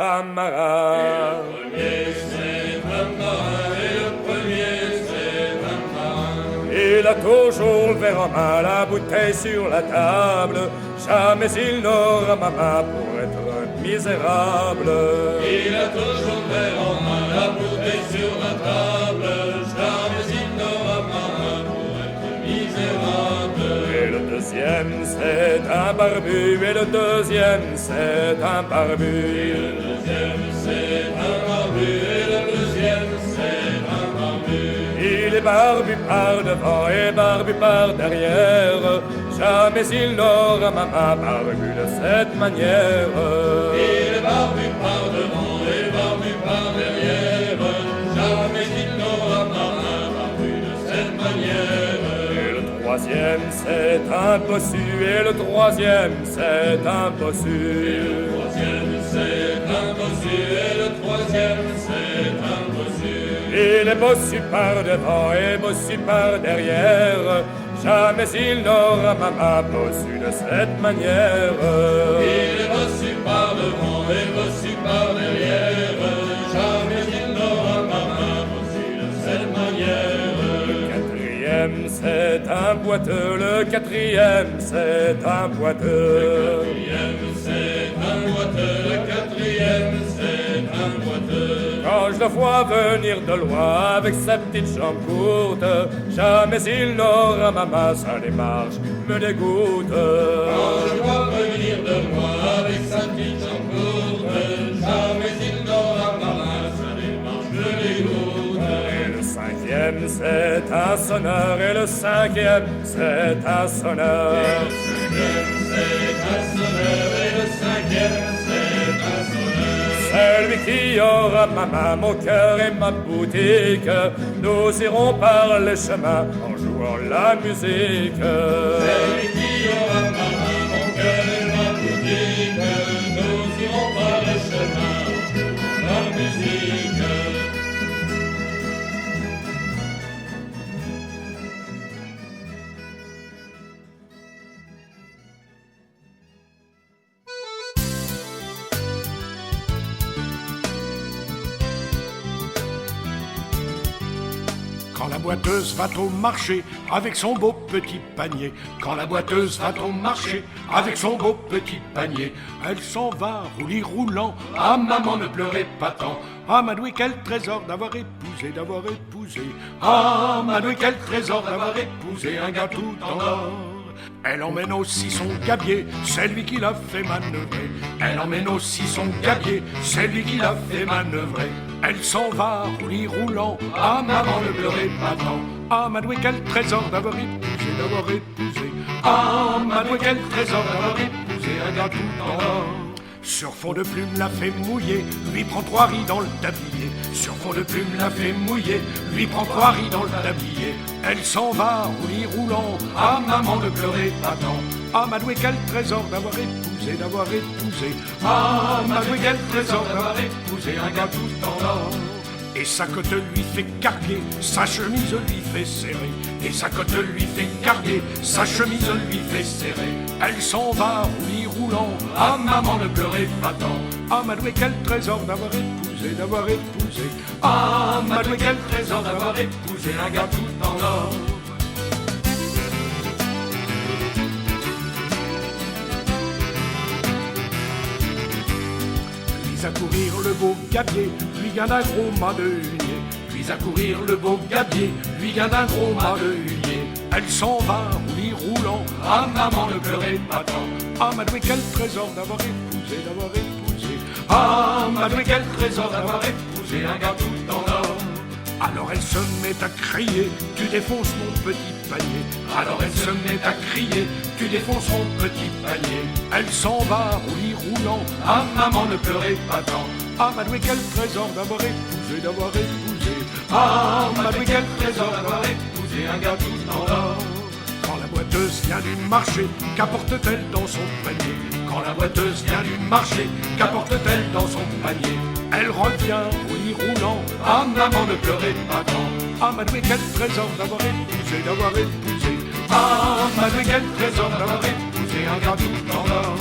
un marin. Il a toujours le verre en main, la bouteille sur la table. Jamais il n'aura ma main pour être misérable. Il a toujours le verre en main, la bouteille sur la table. Jamais il n'aura ma main pour être misérable. Et le deuxième c'est un barbu, et le deuxième c'est un barbu. Et le deuxième c'est un barbu, et le deuxième c'est un barbu. Il est barbu par devant et barbu par derrière. Jamais il n'aura ma main barbu de cette manière. Il est barbu par devant et barbu par derrière. Jamais il n'aura ma main barbu de cette manière. Et le troisième c'est un bossu, et le troisième c'est un bossu. Et le troisième c'est un bossu, et le troisième c'est un bossu. Il est bossu par devant et bossu par derrière. Jamais il n'aura ma main bossu de cette manière. Il est bossu par devant et bossu par derrière. Jamais il n'aura ma main bossu de cette manière. Le quatrième c'est un boiteux, le quatrième c'est un boiteux. Le quatrième c'est un boiteux, le quatrième c'est un boiteux. Quand je le vois venir de loin avec sa petite jambe courte, jamais il n'aura ma main, sa démarche me dégoûte. Quand je vois venir de loin avec sa petite jambe courte, jamais il n'aura ma main, sa démarche me dégoûte. Et le cinquième c'est un sonneur, et le cinquième c'est un sonneur. Et le cinquième c'est un sonneur, et le cinquième c'est un sonneur. Celui qui aura ma main, mon cœur et ma boutique, nous irons par les chemins en jouant la musique. Celui qui aura ma main, mon cœur et ma boutique, nous irons par les chemins en jouant la musique. Quand la boiteuse va au marché avec son beau petit panier, quand la boiteuse va au marché avec son beau petit panier, elle s'en va roulis roulant. Ah maman, ne pleurez pas tant. Ah Madoué, quel trésor d'avoir épousé, d'avoir épousé. Ah Madoué, quel trésor d'avoir épousé un gars tout en or. Elle emmène aussi son gabier, c'est lui qui l'a fait manœuvrer. Elle emmène aussi son gabier, c'est lui qui l'a fait manœuvrer. Elle s'en va roulis roulant. Ah maman, ne pleurez pas tant. Ah Madoué, quel trésor d'avoir épousé, d'avoir épousé. Ah Madoué, quel trésor d'avoir épousé un gars tout en or. Sur fond de plume la fait mouiller, lui prend 3 riz dans le tablier. Sur fond de plume la fait mouiller, lui prend 3 riz dans le tablier. Elle s'en va roulis roulant. Ah maman, ne pleurez pas tant. Ah Madoué, quel trésor d'avoir épousé, d'avoir épousé. Ah Madoué, quel trésor d'avoir épousé un gars tout en or. Et sa cotte lui fait carguer, sa chemise lui fait serrer. Et sa cotte lui fait carguer, sa chemise lui fait serrer. Elle s'en va roulis roulant. Ah maman, ne pleurez pas tant. Ah Madoué, quel trésor d'avoir épousé, d'avoir épousé. Ah Madoué, quel trésor d'avoir épousé un gars tout en or. Puis à courir le beau gabier, lui vient d'un gros mât de hunier. Puis à courir le beau gabier, lui vient d'un gros mât de hunier. Elle s'en va roulis roulant. Ah maman, ne pleurez pas tant. Ah Madoué, quel trésor d'avoir épousé, d'avoir épousé. Ah Madoué, quel trésor d'avoir épousé un gars tout en or. Alors elle se met à crier, tu défonces mon petit panier. Alors elle se met à crier, tu défonces mon petit panier. Elle s'en va roulis roulant. Ah maman, ne pleurez pas tant. Ah Madoué, quel trésor d'avoir épousé, d'avoir épousé. Ah Madoué, quel trésor d'avoir épousé un gars tout en or. Quand la boiteuse vient du marché, qu'apporte-t-elle dans son panier? Quand la boiteuse vient du marché, qu'apporte-t-elle dans son panier? Elle revient roulis roulant. Ah maman, ne pleurez pas tant. Ah Madoué, quel trésor d'avoir épousé, d'avoir épousé. Ah Madoué, quel trésor d'avoir épousé un gars tout en or.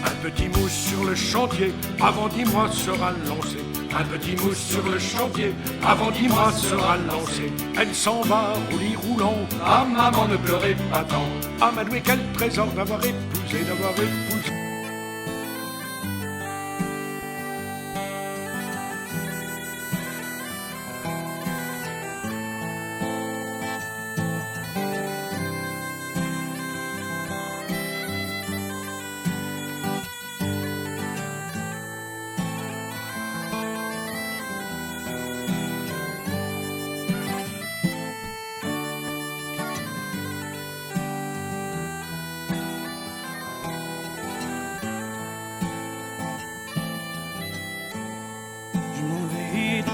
Un petit mousse sur le chantier, avant 10 mois sera lancé. Un petit mousse sur le chantier, avant 10 mois sera lancé. Elle s'en va, roulis roulant, ah maman ne pleurez pas tant. Ah Madoué, quel trésor d'avoir épousé, d'avoir épousé.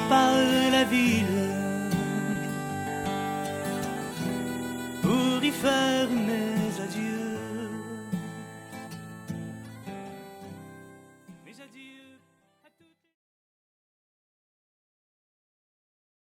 Par la ville pour y faire mes adieux.